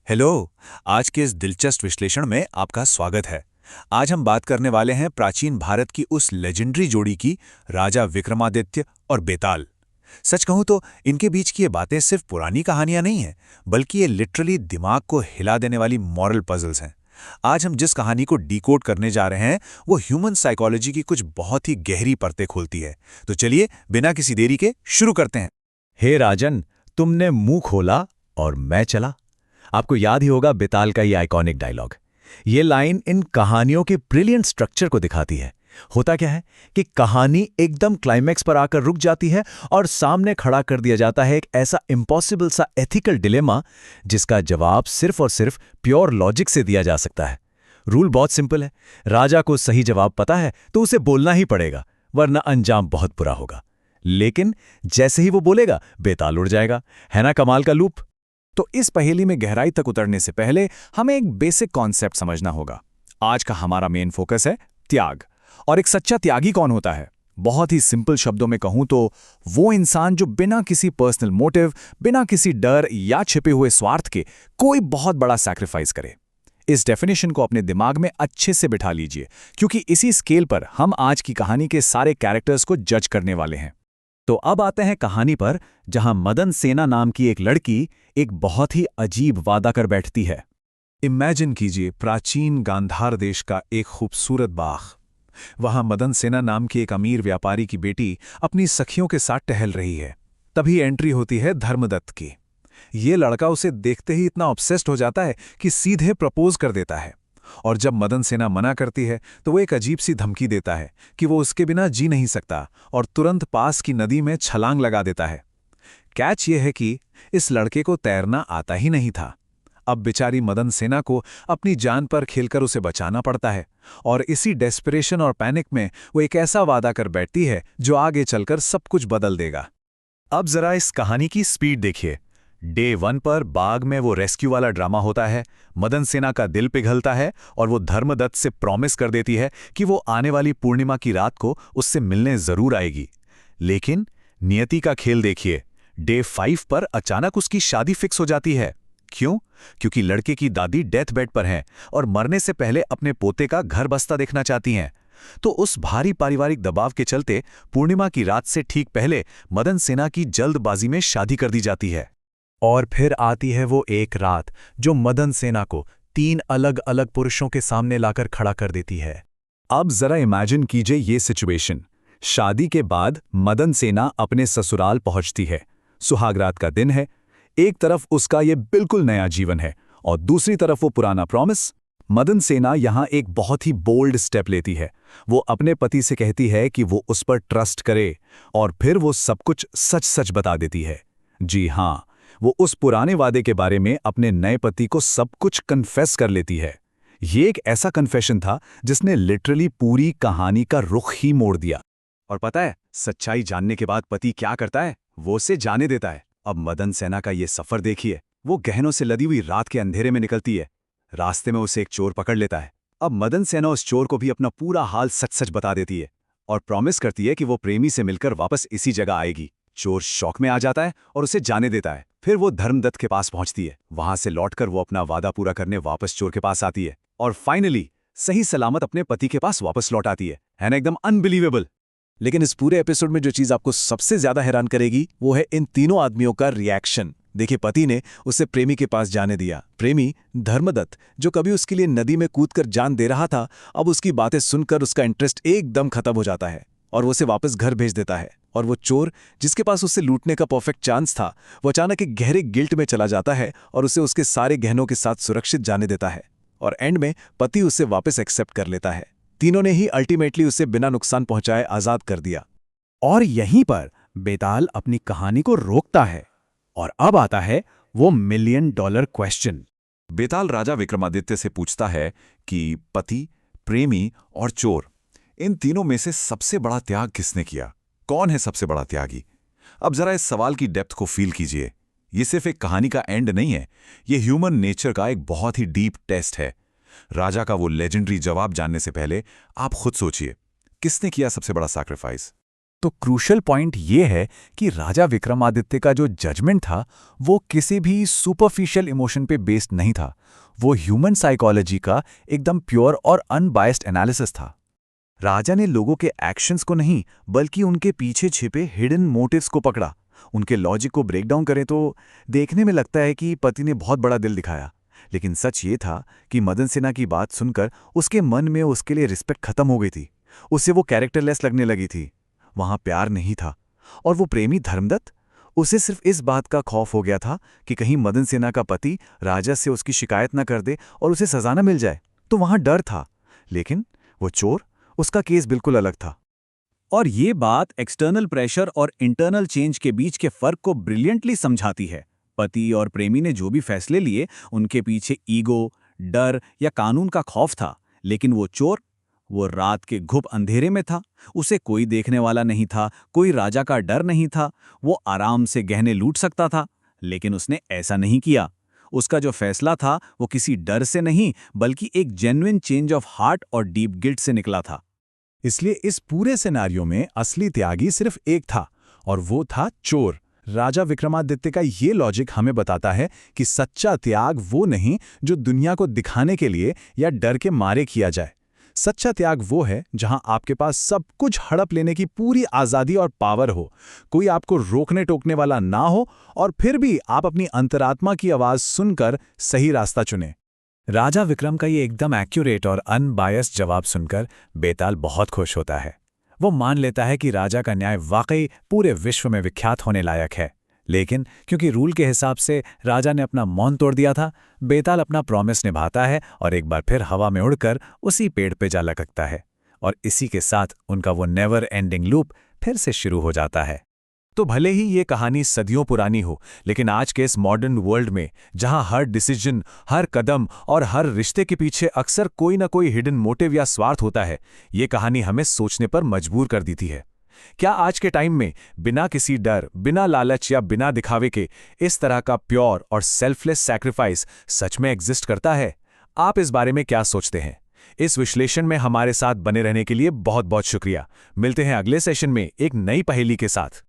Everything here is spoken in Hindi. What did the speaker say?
हेलो। आज के इस दिलचस्प विश्लेषण में आपका स्वागत है। आज हम बात करने वाले हैं प्राचीन भारत की उस लेजेंडरी जोड़ी की, राजा विक्रमादित्य और बेताल। सच कहूं तो इनके बीच की ये बातें सिर्फ पुरानी कहानियां नहीं हैं, बल्कि ये लिटरली दिमाग को हिला देने वाली मॉरल पजल्स हैं। आज हम जिस कहानी को डिकोड करने जा रहे हैं वो ह्यूमन साइकोलॉजी की कुछ बहुत ही गहरी परतें खोलती है। तो चलिए बिना किसी देरी के शुरू करते हैं। हे राजन, तुमने मुंह खोला और मैं चला। आपको याद ही होगा बेताल का ये आइकॉनिक डायलॉग। ये लाइन इन कहानियों के ब्रिलियंट स्ट्रक्चर को दिखाती है। होता क्या है कि कहानी एकदम क्लाइमैक्स पर आकर रुक जाती है और सामने खड़ा कर दिया जाता है एक ऐसा इम्पॉसिबल सा एथिकल डिलेमा जिसका जवाब सिर्फ और सिर्फ प्योर लॉजिक से दिया जा सकता है। रूल बहुत सिंपल है। राजा को सही जवाब पता है तो उसे बोलना ही पड़ेगा, वरना अंजाम बहुत बुरा होगा। लेकिन जैसे ही वो बोलेगा, बेताल उड़ जाएगा। है ना कमाल का लूप? तो इस पहेली में गहराई तक उतरने से पहले हमें एक बेसिक कॉन्सेप्ट समझना होगा। आज का हमारा मेन फोकस है त्याग। और एक सच्चा त्यागी कौन होता है? बहुत ही सिंपल शब्दों में कहूं तो वो इंसान जो बिना किसी पर्सनल मोटिव, बिना किसी डर या छिपे हुए स्वार्थ के कोई बहुत बड़ा सैक्रिफाइस करे। इस डेफिनेशन को अपने दिमाग में अच्छे से बिठा लीजिए, क्योंकि इसी स्केल पर हम आज की कहानी के सारे कैरेक्टर्स को जज करने वाले हैं। तो अब आते हैं कहानी पर, जहां मदन सेना नाम की एक लड़की एक बहुत ही अजीब वादा कर बैठती है। इमेजिन कीजिए प्राचीन गांधार देश का एक खूबसूरत बाग। वहां मदन सेना नाम की एक अमीर व्यापारी की बेटी अपनी सखियों के साथ टहल रही है। तभी एंट्री होती है धर्मदत्त की। ये लड़का उसे देखते ही इतना ऑब्सेस्ड हो जाता है कि सीधे प्रपोज कर देता है। और जब मदन सेना मना करती है तो वो एक अजीब सी धमकी देता है कि वो उसके बिना जी नहीं सकता, और तुरंत पास की नदी में छलांग लगा देता है। कैच ये है कि इस लड़के को तैरना आता ही नहीं था। अब बेचारी मदन सेना को अपनी जान पर खेलकर उसे बचाना पड़ता है, और इसी डेस्परेशन और पैनिक में वो एक ऐसा वादा कर बैठती है जो आगे चलकर सब कुछ बदल देगा। अब जरा इस कहानी की स्पीड देखिए। डे 1 पर बाग में वो रेस्क्यू वाला ड्रामा होता है। मदन सेना का दिल पिघलता है और वो धर्मदत्त से प्रॉमिस कर देती है कि वो आने वाली पूर्णिमा की रात को उससे मिलने जरूर आएगी। लेकिन नियति का खेल देखिए। डे 5 पर अचानक उसकी शादी फिक्स हो जाती है। क्यों? क्योंकि लड़के की दादी डेथ बेड पर हैं और मरने से पहले अपने पोते का घर बसता देखना चाहती हैं। तो उस भारी पारिवारिक दबाव के चलते पूर्णिमा की रात से ठीक पहले मदन सेना की जल्दबाजी में शादी कर दी जाती है। और फिर आती है वो एक रात जो मदन सेना को 3 अलग अलग पुरुषों के सामने लाकर खड़ा कर देती है। अब जरा इमेजिन कीजिए ये सिचुएशन। शादी के बाद मदन सेना अपने ससुराल पहुंचती है। सुहागरात का दिन है। एक तरफ उसका ये बिल्कुल नया जीवन है और दूसरी तरफ वो पुराना प्रॉमिस। मदन सेना यहां एक बहुत ही बोल्ड स्टेप लेती है। वो अपने पति से कहती है कि वो उस पर ट्रस्ट करे, और फिर वो सब कुछ सच सच बता देती है। जी हां, वो उस पुराने वादे के बारे में अपने नए पति को सब कुछ कन्फेस कर लेती है। ये एक ऐसा कन्फेशन था जिसने लिटरली पूरी कहानी का रुख ही मोड़ दिया। और पता है, सच्चाई जानने के बाद पति क्या करता है? वो उसे जाने देता है। अब मदन सेना का ये सफर देखिए। वो गहनों से लदी हुई रात के अंधेरे में निकलती है। रास्ते में उसे एक चोर पकड़ लेता है। अब मदन सेना उस चोर को भी अपना पूरा हाल सच सच बता देती है और प्रॉमिस करती है कि वो प्रेमी से मिलकर वापस इसी जगह आएगी। चोर शौक में आ जाता है और उसे जाने देता है। फिर वो धर्मदत्त के पास पहुंचती है। वहां से लौटकर वो अपना वादा पूरा करने वापस चोर के पास आती है और फाइनली सही सलामत अपने पति के पास वापस लौट आती है ना? एकदम अनबिलीवेबल। लेकिन इस पूरे एपिसोड में जो चीज आपको सबसे ज्यादा हैरान करेगी वो है इन तीनों आदमियों का रिएक्शन। देखिए, पति ने उसे प्रेमी के पास जाने दिया। प्रेमी धर्मदत्त, जो कभी उसके लिए नदी में कूदकर जान दे रहा था, अब उसकी बातें सुनकर उसका इंटरेस्ट एकदम खत्म हो जाता है और वो उसे वापस घर भेज देता है। और वो चोर, जिसके पास उसे लूटने का परफेक्ट चांस था, वो अचानक एक गहरे गिल्ट में चला जाता है और उसे उसके सारे गहनों के साथ सुरक्षित जाने देता है। और एंड में पति उसे वापस एक्सेप्ट कर लेता है। तीनों ने ही अल्टीमेटली उसे बिना नुकसान पहुंचाए आजाद कर दिया। और यहीं पर बेताल अपनी कहानी को रोकता है। और अब आता है वो $1 मिलियन क्वेश्चन। बेताल राजा विक्रमादित्य से पूछता है कि पति, प्रेमी और चोर, इन तीनों में से सबसे बड़ा त्याग किसने किया? कौन है सबसे बड़ा त्यागी? अब जरा इस सवाल की डेप्थ को फील कीजिए। ये सिर्फ एक कहानी का एंड नहीं है, ये ह्यूमन नेचर का एक बहुत ही डीप टेस्ट है। राजा का वो लेजेंडरी जवाब जानने से पहले आप खुद सोचिए, किसने किया सबसे बड़ा सैक्रिफाइस? तो क्रूशल पॉइंट ये है कि राजा विक्रमादित्य का जो जजमेंट था वो किसी भी सुपरफिशियल इमोशन पे बेस्ड नहीं था। वो ह्यूमन साइकोलॉजी का एकदम प्योर और अनबायस्ड एनालिसिस था। राजा ने लोगों के एक्शंस को नहीं बल्कि उनके पीछे छिपे हिडन मोटिव्स को पकड़ा। उनके लॉजिक को ब्रेक डाउन करें तो देखने में लगता है कि पति ने बहुत बड़ा दिल दिखाया, लेकिन सच ये था कि मदन सिन्हा की बात सुनकर उसके मन में उसके लिए रिस्पेक्ट खत्म हो गई थी। उसे वो कैरेक्टरलेस लगने लगी थी। वहां प्यार नहीं था। और वो प्रेमी धर्मदत्त, उसे सिर्फ इस बात का खौफ हो गया था कि कहीं मदन सिन्हा का पति राजा से उसकी शिकायत न कर दे और उसे सजा न मिल जाए। तो वहां डर था। लेकिन वो चोर, उसका केस बिल्कुल अलग था। और ये बात एक्सटर्नल प्रेशर और इंटरनल चेंज के बीच के फर्क को ब्रिलियंटली समझाती है। पति और प्रेमी ने जो भी फैसले लिए, उनके पीछे ईगो, डर या कानून का खौफ था। लेकिन वो चोर, वो रात के घुप अंधेरे में था। उसे कोई देखने वाला नहीं था, कोई राजा का डर नहीं था। वो आराम से गहने लूट सकता था, लेकिन उसने ऐसा नहीं किया। उसका जो फैसला था वो किसी डर से नहीं बल्कि एक जेन्युइन चेंज ऑफ हार्ट और डीप गिल्ट से निकला था। इसलिए इस पूरे सिनेरियो में असली त्यागी सिर्फ एक था, और वो था चोर। राजा विक्रमादित्य का ये लॉजिक हमें बताता है कि सच्चा त्याग वो नहीं जो दुनिया को दिखाने के लिए या डर के मारे किया जाए। सच्चा त्याग वो है जहां आपके पास सब कुछ हड़प लेने की पूरी आज़ादी और पावर हो, कोई आपको रोकने टोकने वाला ना हो, और फिर भी आप अपनी अंतरात्मा की आवाज़ सुनकर सही रास्ता चुनें। राजा विक्रम का ये एकदम एक्यूरेट और अनबायस्ड जवाब सुनकर बेताल बहुत खुश होता है। वो मान लेता है कि राजा का न्याय वाकई पूरे विश्व में विख्यात होने लायक है। लेकिन क्योंकि रूल के हिसाब से राजा ने अपना मौन तोड़ दिया था, बेताल अपना प्रॉमिस निभाता है और एक बार फिर हवा में उड़कर उसी पेड़ पे जा लटकता है। और इसी के साथ उनका वो नेवर एंडिंग लूप फिर से शुरू हो जाता है। तो भले ही ये कहानी सदियों पुरानी हो, लेकिन आज के इस मॉडर्न वर्ल्ड में जहां हर डिसीजन, हर कदम और हर रिश्ते के पीछे अक्सर कोई ना कोई हिडन मोटिव या स्वार्थ होता है, ये कहानी हमें सोचने पर मजबूर कर देती है। क्या आज के टाइम में बिना किसी डर, बिना लालच या बिना दिखावे के इस तरह का प्योर और सेल्फलेस सैक्रिफाइस सच में एग्जिस्ट करता है? आप इस बारे में क्या सोचते हैं? इस विश्लेषण में हमारे साथ बने रहने के लिए बहुत बहुत शुक्रिया। मिलते हैं अगले सेशन में एक नई पहेली के साथ।